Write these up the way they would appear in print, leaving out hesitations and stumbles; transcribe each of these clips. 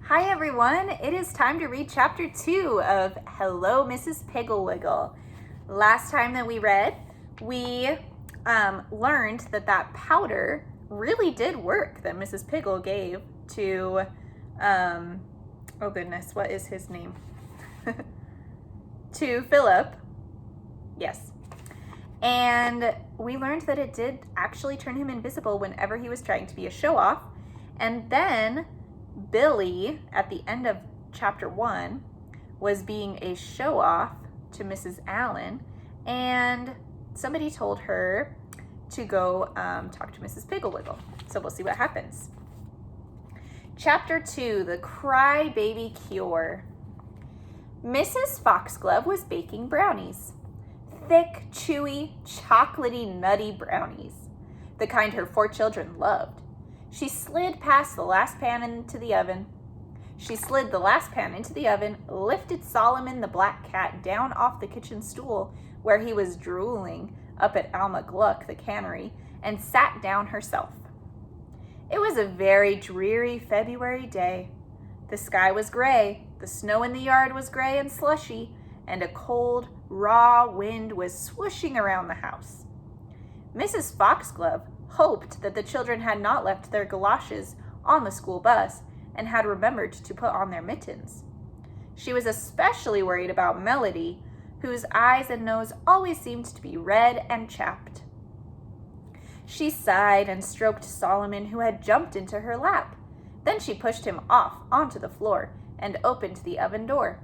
Hi everyone, it is time to read chapter 2 of Hello Mrs. Piggle. Last time that we read, we learned that powder really did work that Mrs. Piggle gave to, oh goodness, what is his name? To Philip. Yes. And we learned that it did actually turn him invisible whenever he was trying to be a show-off. And then Billy, at the end of chapter 1, was being a show-off to Mrs. Allen, and somebody told her to go talk to Mrs. Piggle. So we'll see what happens. Chapter 2, The Cry-Baby Cure. Mrs. Foxglove was baking brownies. Thick, chewy, chocolatey, nutty brownies. The kind her 4 children loved. She slid past the last pan into the oven. Lifted Solomon the black cat down off the kitchen stool where he was drooling up at Alma Gluck, the cannery, and sat down herself. It was a very dreary February day. The sky was gray, the snow in the yard was gray and slushy, and a cold, raw wind was swooshing around the house. Mrs. Foxglove hoped that the children had not left their galoshes on the school bus and had remembered to put on their mittens. She was especially worried about Melody, whose eyes and nose always seemed to be red and chapped. She sighed and stroked Solomon, who had jumped into her lap. Then she pushed him off onto the floor and opened the oven door.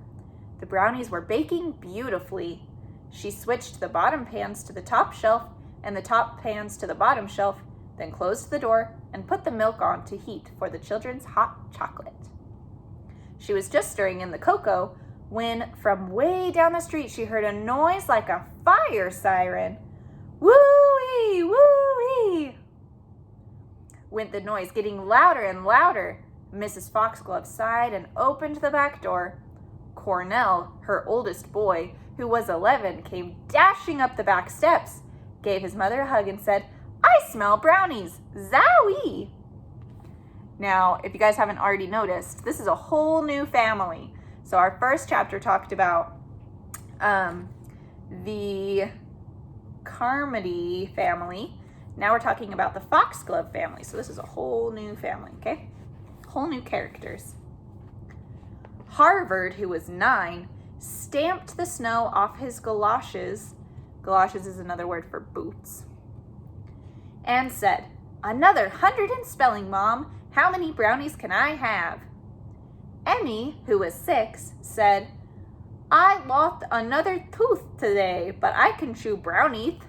The brownies were baking beautifully. She switched the bottom pans to the top shelf and the top pans to the bottom shelf, then closed the door and put the milk on to heat for the children's hot chocolate. She was just stirring in the cocoa when from way down the street she heard a noise like a fire siren. Woo-wee, woo-wee, went the noise, getting louder and louder. Mrs. Foxglove sighed and opened the back door. Cornell, her oldest boy, who was 11, came dashing up the back steps, gave his mother a hug, and said, "I smell brownies! Zowie!" Now, if you guys haven't already noticed, this is a whole new family. So our first chapter talked about the Carmody family. Now we're talking about the Foxglove family. So this is a whole new family, okay? Whole new characters. Harvard, who was 9, stamped the snow off his galoshes. Galoshes is another word for boots. And said, "Another 100 in spelling, Mom. How many brownies can I have?" Emmy, who was 6, said, "I lost another tooth today, but I can chew brownies.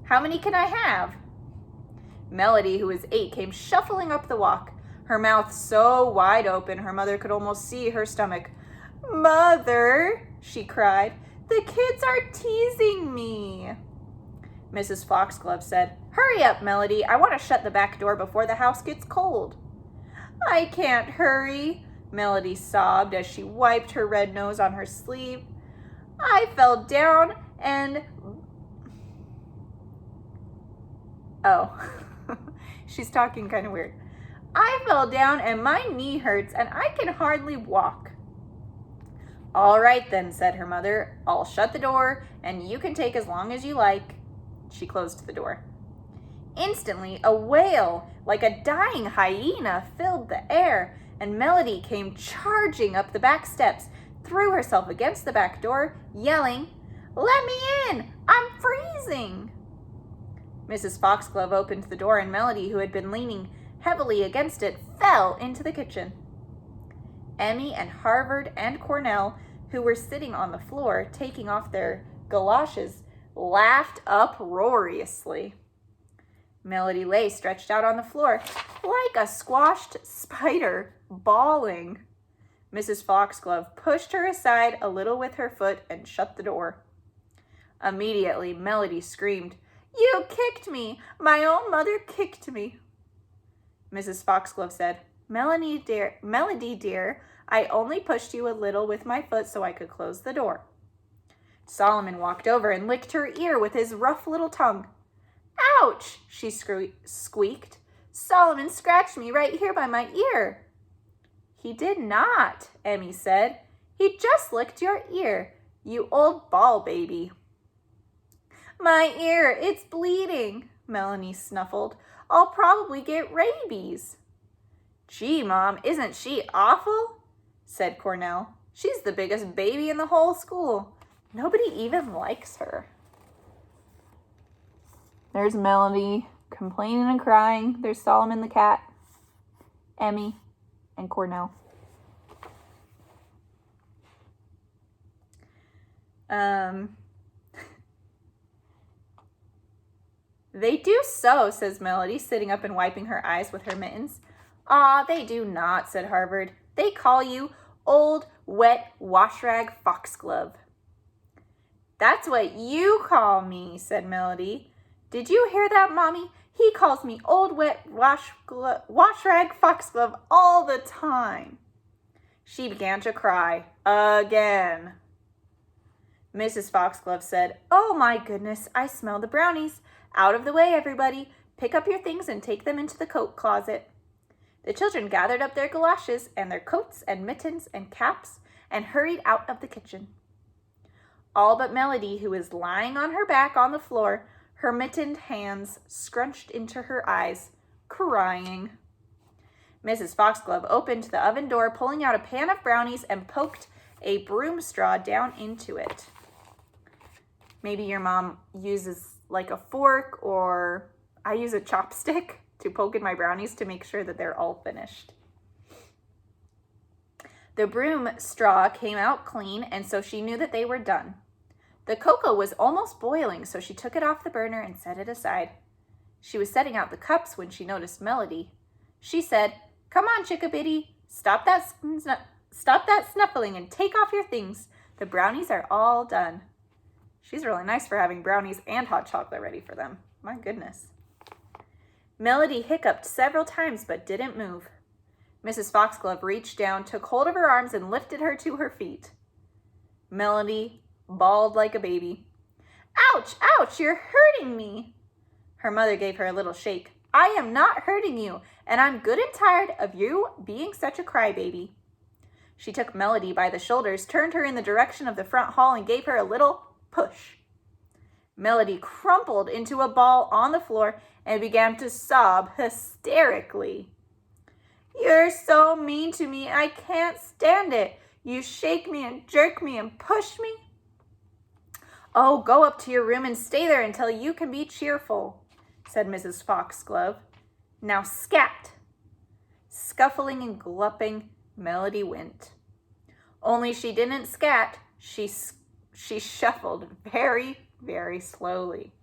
How many can I have?" Melody, who was 8, came shuffling up the walk, her mouth so wide open her mother could almost see her stomach. "Mother," she cried, "the kids are teasing me." Mrs. Foxglove said, "Hurry up, Melody. I want to shut the back door before the house gets cold." "I can't hurry," Melody sobbed as she wiped her red nose on her sleeve. "I fell down and..." Oh, she's talking kind of weird. "I fell down and my knee hurts and I can hardly walk." "All right then," said her mother. "I'll shut the door and you can take as long as you like." She closed the door. Instantly, a wail like a dying hyena filled the air, and Melody came charging up the back steps, threw herself against the back door, yelling, "Let me in! I'm freezing!" Mrs. Foxglove opened the door, and Melody, who had been leaning heavily against it, fell into the kitchen. Emmy and Harvard and Cornell, who were sitting on the floor taking off their galoshes, laughed uproariously. Melody lay stretched out on the floor like a squashed spider, bawling. Mrs. Foxglove pushed her aside a little with her foot and shut the door. Immediately, Melody screamed, "You kicked me! My own mother kicked me!" Mrs. Foxglove said, Melody dear, I only pushed you a little with my foot so I could close the door." Solomon walked over and licked her ear with his rough little tongue. "Ouch!" she squeaked. "Solomon scratched me right here by my ear." He did not, Emmy said. He just licked your ear, you old ball baby. My ear, it's bleeding, Melanie snuffled. I'll probably get rabies. Gee, Mom, isn't she awful? Said Cornell. She's the biggest baby in the whole school. Nobody even likes her. There's Melody complaining and crying. There's Solomon the cat, Emmy, and Cornell. They do so, says Melody, sitting up and wiping her eyes with her mittens. Aw, they do not, said Harvard. They call you old, wet, wash-rag Foxglove. That's what you call me, said Melody. Did you hear that, Mommy? He calls me old, wet, wash-rag Foxglove all the time. She began to cry again. Mrs. Foxglove said, Oh my goodness, I smell the brownies. Out of the way, everybody. Pick up your things and take them into the coat closet. The children gathered up their galoshes and their coats and mittens and caps and hurried out of the kitchen. All but Melody, who was lying on her back on the floor, her mittened hands scrunched into her eyes, crying. Mrs. Foxglove opened the oven door, pulling out a pan of brownies and poked a broom straw down into it. Maybe your mom uses like a fork, or I use a chopstick to poke in my brownies to make sure that they're all finished. The broom straw came out clean, and so she knew that they were done. The cocoa was almost boiling, so she took it off the burner and set it aside. She was setting out the cups when she noticed Melody. She said, Come on, Chickabiddy, stop that snuffling and take off your things. The brownies are all done. She's really nice for having brownies and hot chocolate ready for them. My goodness. Melody hiccuped several times but didn't move. Mrs. Foxglove reached down, took hold of her arms, and lifted her to her feet. Melody bawled like a baby. Ouch, ouch, you're hurting me. Her mother gave her a little shake. I am not hurting you, and I'm good and tired of you being such a crybaby. She took Melody by the shoulders, turned her in the direction of the front hall, and gave her a little push. Melody crumpled into a ball on the floor and began to sob hysterically. You're so mean to me. I can't stand it. You shake me and jerk me and push me. Oh, go up to your room and stay there until you can be cheerful, said Mrs. Foxglove. Now scat. Scuffling and glupping, Melody went. Only she didn't scat. She shuffled very, very slowly.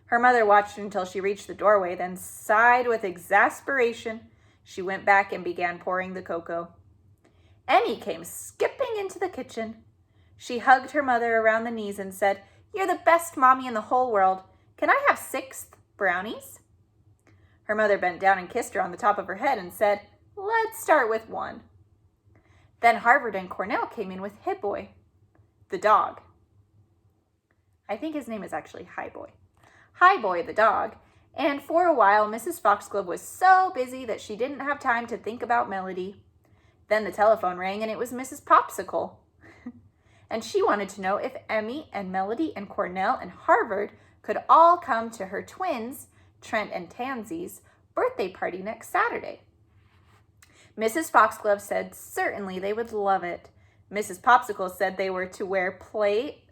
Her mother watched until she reached the doorway, then sighed with exasperation. She went back and began pouring the cocoa. Emmy came skipping into the kitchen. She hugged her mother around the knees and said, You're the best mommy in the whole world. Can I have 6 brownies? Her mother bent down and kissed her on the top of her head and said, Let's start with 1. Then Harvard and Cornell came in with Hit Boy, the dog. I think his name is actually Hi Boy. Hi Boy, the dog. And for a while, Mrs. Foxglove was so busy that she didn't have time to think about Melody. Then the telephone rang and it was Mrs. Popsicle. And she wanted to know if Emmy and Melody and Cornell and Harvard could all come to her twins, Trent and Tansy's, birthday party next Saturday. Mrs. Foxglove said certainly they would love it. Mrs. Popsicle said they were to wear play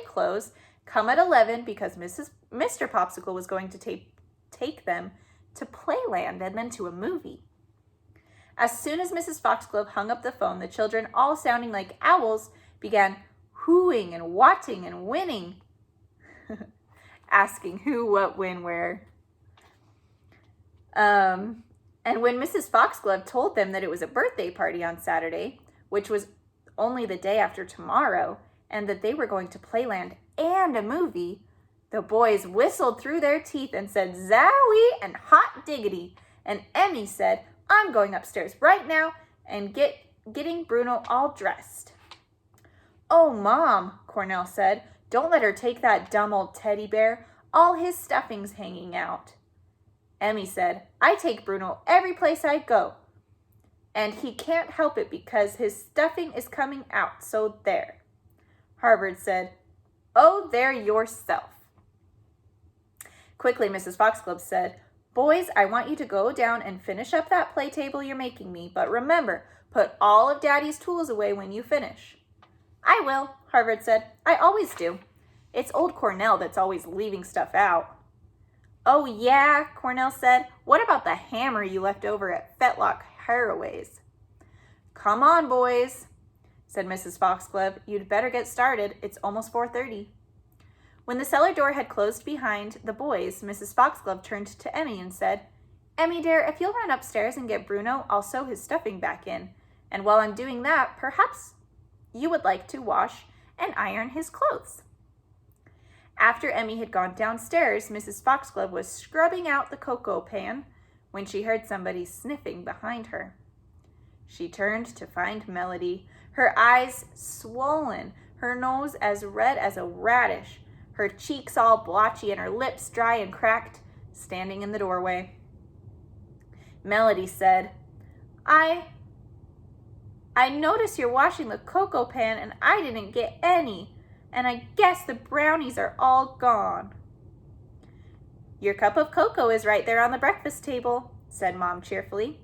clothes, come at 11 because Mr. Popsicle was going to take them to Playland and then to a movie. As soon as Mrs. Foxglove hung up the phone, the children, all sounding like owls, began hooing and whatting and winning, asking who, what, when, where. And when Mrs. Foxglove told them that it was a birthday party on Saturday, which was only the day after tomorrow, and that they were going to Playland and a movie, the boys whistled through their teeth and said, Zowie and hot diggity. And Emmy said, I'm going upstairs right now and getting Bruno all dressed. Oh, Mom, Cornell said, don't let her take that dumb old teddy bear. All his stuffing's hanging out. Emmy said, I take Bruno every place I go. and he can't help it because his stuffing is coming out, so there. Harvard said, "Oh, there yourself." Quickly, Mrs. Foxglove said, "Boys, I want you to go down and finish up that play table you're making me, but remember, put all of Daddy's tools away when you finish." "I will," Harvard said. "I always do. It's old Cornell that's always leaving stuff out." "Oh, yeah," Cornell said. "What about the hammer you left over at Fetlock Haraway's?" "Come on, boys," said Mrs. Foxglove. "You'd better get started. It's almost 4:30. When the cellar door had closed behind the boys, Mrs. Foxglove turned to Emmy and said, "Emmy, dear, if you'll run upstairs and get Bruno, I'll sew his stuffing back in. And while I'm doing that, perhaps you would like to wash and iron his clothes." After Emmy had gone downstairs, Mrs. Foxglove was scrubbing out the cocoa pan when she heard somebody sniffing behind her. She turned to find Melody, her eyes swollen, her nose as red as a radish, her cheeks all blotchy and her lips dry and cracked, standing in the doorway. Melody said, I noticed you're washing the cocoa pan and I didn't get any, and I guess the brownies are all gone." "Your cup of cocoa is right there on the breakfast table," said Mom cheerfully.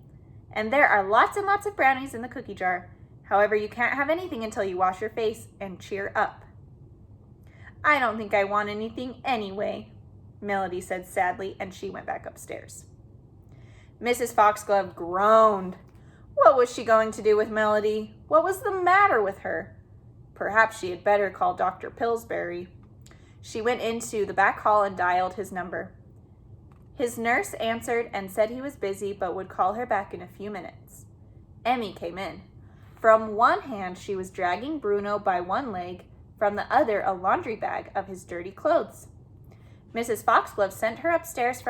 "And there are lots and lots of brownies in the cookie jar. However, you can't have anything until you wash your face and cheer up." "I don't think I want anything anyway," Melody said sadly, and she went back upstairs. Mrs. Foxglove groaned. What was she going to do with Melody? What was the matter with her? Perhaps she had better call Dr. Pillsbury. She went into the back hall and dialed his number. His nurse answered and said he was busy but would call her back in a few minutes. Emmy came in. From one hand, she was dragging Bruno by one leg, from the other a laundry bag of his dirty clothes. Mrs. Foxglove sent her upstairs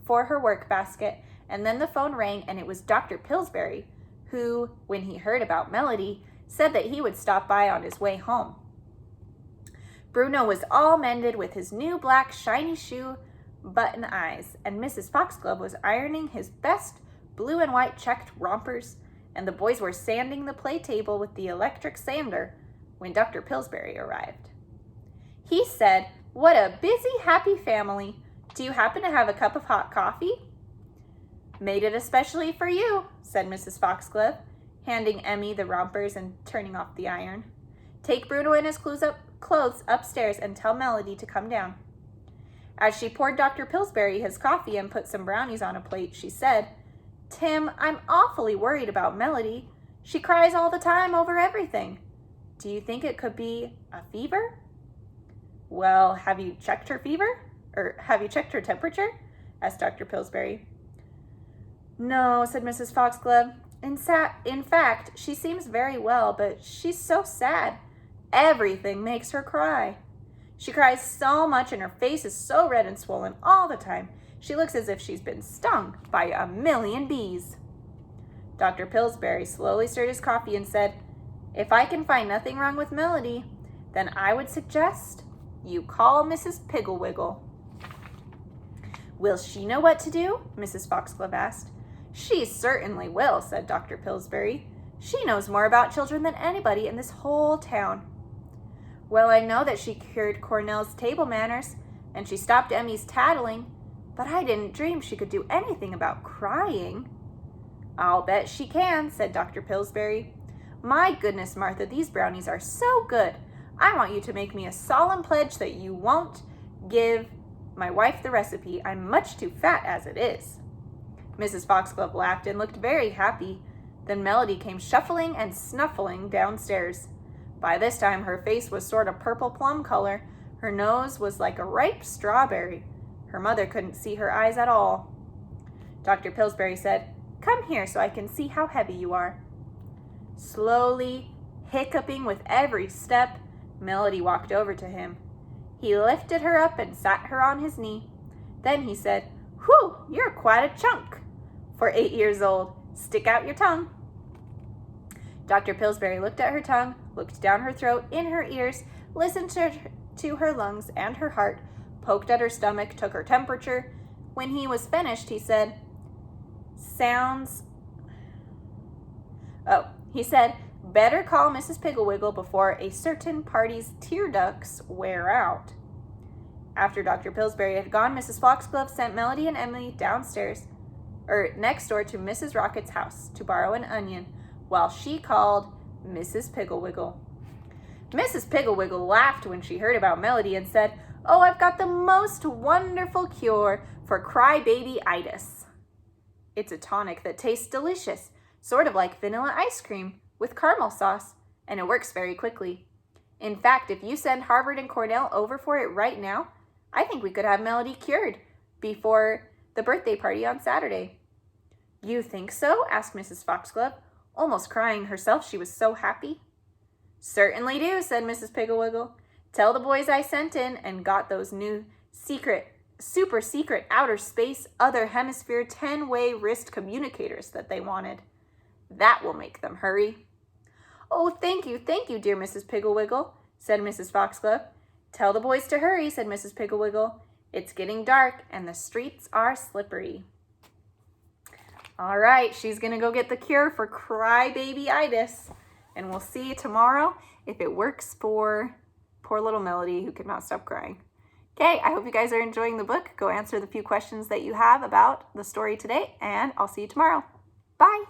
for her work basket, and then the phone rang and it was Dr. Pillsbury, who, when he heard about Melody, said that he would stop by on his way home. Bruno was all mended with his new black shiny shoe button eyes, and Mrs. Foxglove was ironing his best blue and white checked rompers, and the boys were sanding the play table with the electric sander when Dr. Pillsbury arrived. He said, "What a busy, happy family. Do you happen to have a cup of hot coffee?" "Made it especially for you," said Mrs. Foxglove, handing Emmy the rompers and turning off the iron. "Take Bruno and his clothes upstairs and tell Melody to come down." As she poured Dr. Pillsbury his coffee and put some brownies on a plate, she said, "Tim, I'm awfully worried about Melody. She cries all the time over everything. Do you think it could be a fever?" "Well, have you checked her fever? Or have you checked her temperature?" asked Dr. Pillsbury. "No," said Mrs. Foxglove. In fact, she seems very well, but she's so sad. Everything makes her cry. She cries so much and her face is so red and swollen all the time. She looks as if she's been stung by 1,000,000 bees. Dr. Pillsbury slowly stirred his coffee and said, "If I can find nothing wrong with Melody, then I would suggest you call Mrs. Piggle. "Will she know what to do?" Mrs. Foxglove asked. "She certainly will," said Dr. Pillsbury. "She knows more about children than anybody in this whole town." "Well, I know that she cured Cornell's table manners, and she stopped Emmy's tattling, but I didn't dream she could do anything about crying." "I'll bet she can," said Dr. Pillsbury. "My goodness, Martha, these brownies are so good. I want you to make me a solemn pledge that you won't give my wife the recipe. I'm much too fat as it is." Mrs. Foxglove laughed and looked very happy. Then Melody came shuffling and snuffling downstairs. By this time, her face was sort of purple plum color. Her nose was like a ripe strawberry. Her mother couldn't see her eyes at all. Dr. Pillsbury said, "Come here so I can see how heavy you are." Slowly, hiccuping with every step, Melody walked over to him. He lifted her up and sat her on his knee. Then he said, "Whew, you're quite a chunk for 8 years old. Stick out your tongue." Dr. Pillsbury looked at her tongue, looked down her throat, in her ears, listened to her lungs and her heart, poked at her stomach, took her temperature. When he was finished, he said, "Sounds Oh, he said, better call Mrs. Piggle before a certain party's tear ducts wear out. After Dr. Pillsbury had gone, Mrs. Foxglove sent Melody and Emily next door to Mrs. Rocket's house to borrow an onion while she called Mrs. Piggle. Mrs. Piggle laughed when she heard about Melody and said, "Oh, I've got the most wonderful cure for crybaby-itis. It's a tonic that tastes delicious, sort of like vanilla ice cream with caramel sauce, and it works very quickly. In fact, if you send Harvard and Cornell over for it right now, I think we could have Melody cured before the birthday party on Saturday." "You think so?" asked Mrs. Foxglove, almost crying herself, she was so happy. "Certainly do," said Mrs. Piggle. "Tell the boys I sent in and got those new super secret outer space other hemisphere 10-way wrist communicators that they wanted. That will make them hurry." "Oh, thank you, dear Mrs. Piggle," said Mrs. Foxglove. "Tell the boys to hurry," said Mrs. Piggle. "It's getting dark and the streets are slippery." All right, she's gonna go get the cure for crybaby-itis, and we'll see tomorrow if it works for poor little Melody who could not stop crying. Okay, I hope you guys are enjoying the book. Go answer the few questions that you have about the story today, and I'll see you tomorrow. Bye.